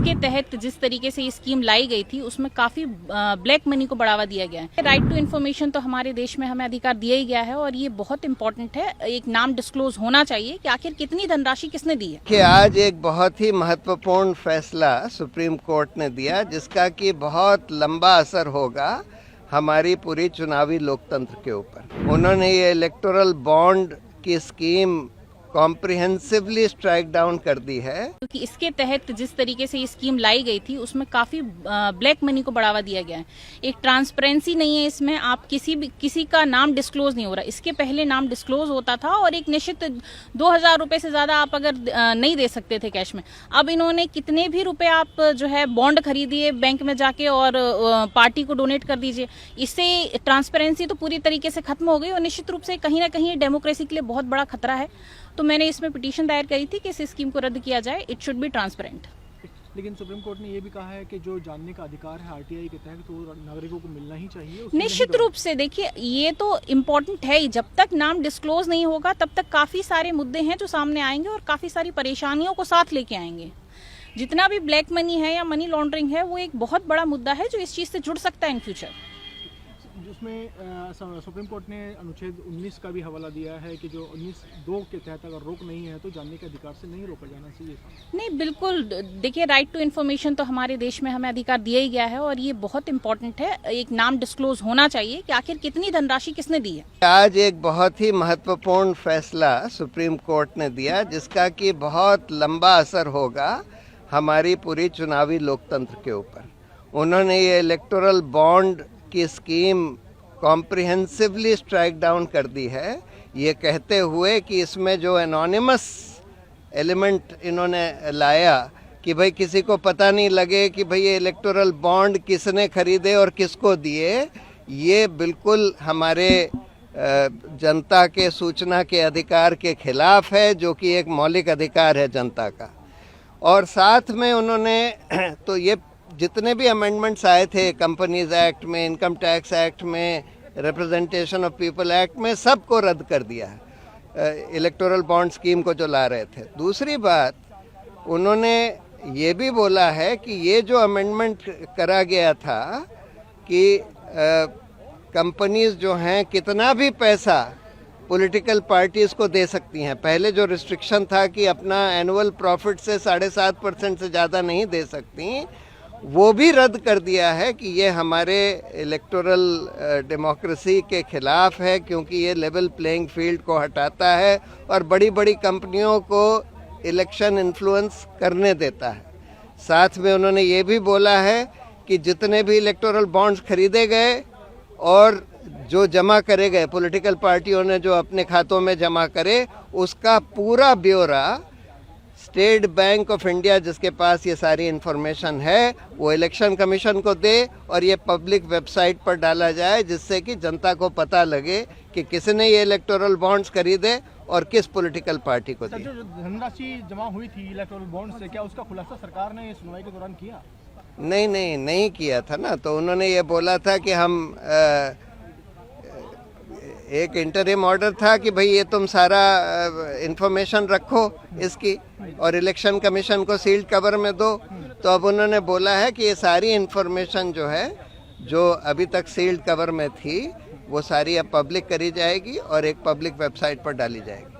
इसके तहत जिस तरीके से ये स्कीम लाई गई थी उसमें काफी ब्लैक मनी को बढ़ावा दिया गया है। राइट टू इन्फॉर्मेशन तो हमारे देश में हमें अधिकार दिया ही गया है और ये बहुत इंपॉर्टेंट है। एक नाम डिस्क्लोज होना चाहिए कि आखिर कितनी धनराशि किसने दी है। कि आज एक बहुत ही महत्वपूर्ण फैसला सुप्रीम कोर्ट ने दिया जिसका कि बहुत लंबा असर होगा हमारी पूरी चुनावी लोकतंत्र के ऊपर। उन्होंने ये इलेक्टोरल बॉन्ड की स्कीम कॉम्प्रिहेंसिवली स्ट्राइक डाउन कर दी है, क्योंकि इसके तहत जिस तरीके से ये स्कीम लाई गई थी उसमें काफी ब्लैक मनी को बढ़ावा दिया गया है। एक ट्रांसपेरेंसी नहीं है इसमें, आप किसी का नाम डिस्क्लोज नहीं हो रहा। इसके पहले नाम डिस्क्लोज होता था और एक निश्चित 2000 रुपए से ज्यादा आप अगर नहीं दे सकते थे कैश में। अब इन्होंने कितने भी रुपए आप जो है बॉन्ड खरीदिए बैंक में जाके और पार्टी को डोनेट कर दीजिए। इससे ट्रांसपेरेंसी तो पूरी तरीके से खत्म हो गई और निश्चित रूप से कहीं ना कहीं डेमोक्रेसी के लिए बहुत बड़ा खतरा है। तो मैंने इसमें पिटीशन दायर करी थी कि इस स्कीम को रद्द किया जाए। It should be transparent. लेकिन सुप्रीम कोर्ट ने ये भी कहा है कि जो जानने का अधिकार है आरटीआई के तहत तो नागरिकों को मिलना ही चाहिए। निश्चित रूप से देखिए ये तो इम्पोर्टेंट है ही। जब तक नाम डिस्क्लोज नहीं होगा तब तक काफी सारे मुद्दे हैं जो सामने आएंगे और काफी सारी परेशानियों को साथ लेके आएंगे। जितना भी ब्लैक मनी है या मनी लॉन्ड्रिंग है वो एक बहुत बड़ा मुद्दा है जो इस चीज से जुड़ सकता है इन फ्यूचर। जिसमें सुप्रीम कोर्ट ने अनुच्छेद 19 का भी हवाला दिया है कि जो 19(2) के तहत अगर रोक नहीं है तो जानने के अधिकार से नहीं रोका जाना चाहिए। नहीं, बिल्कुल। देखिए राइट टू इन्फॉर्मेशन तो हमारे देश में हमें अधिकार दिया ही गया है और ये बहुत इंपॉर्टेंट है। एक नाम डिस्क्लोज होना चाहिए कि आखिर कितनी धनराशि किसने दी है। आज एक बहुत ही महत्वपूर्ण फैसला सुप्रीम कोर्ट ने दिया जिसका कि बहुत लंबा असर होगा हमारी पूरी चुनावी लोकतंत्र के ऊपर। उन्होंने ये इलेक्टोरल बॉन्ड की स्कीम कॉम्प्रिहेंसिवली स्ट्राइक डाउन कर दी है, ये कहते हुए कि इसमें जो एनोनिमस एलिमेंट इन्होंने लाया कि भाई किसी को पता नहीं लगे कि भाई ये इलेक्टोरल बॉन्ड किसने खरीदे और किसको दिए, ये बिल्कुल हमारे जनता के सूचना के अधिकार के खिलाफ है जो कि एक मौलिक अधिकार है जनता का। और साथ में उन्होंने तो ये जितने भी अमेंडमेंट्स आए थे कंपनीज एक्ट में, इनकम टैक्स एक्ट में, रिप्रेजेंटेशन ऑफ पीपल एक्ट में, सबको रद्द कर दिया है इलेक्टोरल बॉन्ड स्कीम को जो ला रहे थे। दूसरी बात उन्होंने ये भी बोला है कि ये जो अमेंडमेंट करा गया था कि कंपनीज जो हैं कितना भी पैसा पॉलिटिकल पार्टीज को दे सकती हैं। पहले जो रिस्ट्रिक्शन था कि अपना एनुअल प्रॉफिट से 7.5% से ज़्यादा नहीं दे सकती, वो भी रद्द कर दिया है कि ये हमारे इलेक्टोरल डेमोक्रेसी के खिलाफ है क्योंकि ये लेवल प्लेइंग फील्ड को हटाता है और बड़ी बड़ी कंपनियों को इलेक्शन इन्फ्लुएंस करने देता है। साथ में उन्होंने ये भी बोला है कि जितने भी इलेक्टोरल बॉन्ड्स खरीदे गए और जो जमा करे गए पॉलिटिकल पार्टियों ने जो अपने खातों में जमा करे, उसका पूरा ब्यौरा स्टेट बैंक ऑफ इंडिया जिसके पास ये सारी इन्फॉर्मेशन है वो इलेक्शन कमीशन को दे और ये पब्लिक वेबसाइट पर डाला जाए जिससे कि जनता को पता लगे कि किसने ये इलेक्टोरल बॉन्ड्स खरीदे और किस पॉलिटिकल पार्टी को दिए। जो धनराशि जमा हुई थी इलेक्टोरल बॉन्ड से, क्या उसका खुलासा सरकार ने सुनवाई के दौरान किया? नहीं किया था ना। तो उन्होंने ये बोला था कि हम एक इंटरिम ऑर्डर था कि भाई ये तुम सारा इंफॉर्मेशन रखो इसकी और इलेक्शन कमीशन को सील्ड कवर में दो। तो अब उन्होंने बोला है कि ये सारी इंफॉर्मेशन जो है जो अभी तक सील्ड कवर में थी वो सारी अब पब्लिक करी जाएगी और एक पब्लिक वेबसाइट पर डाली जाएगी।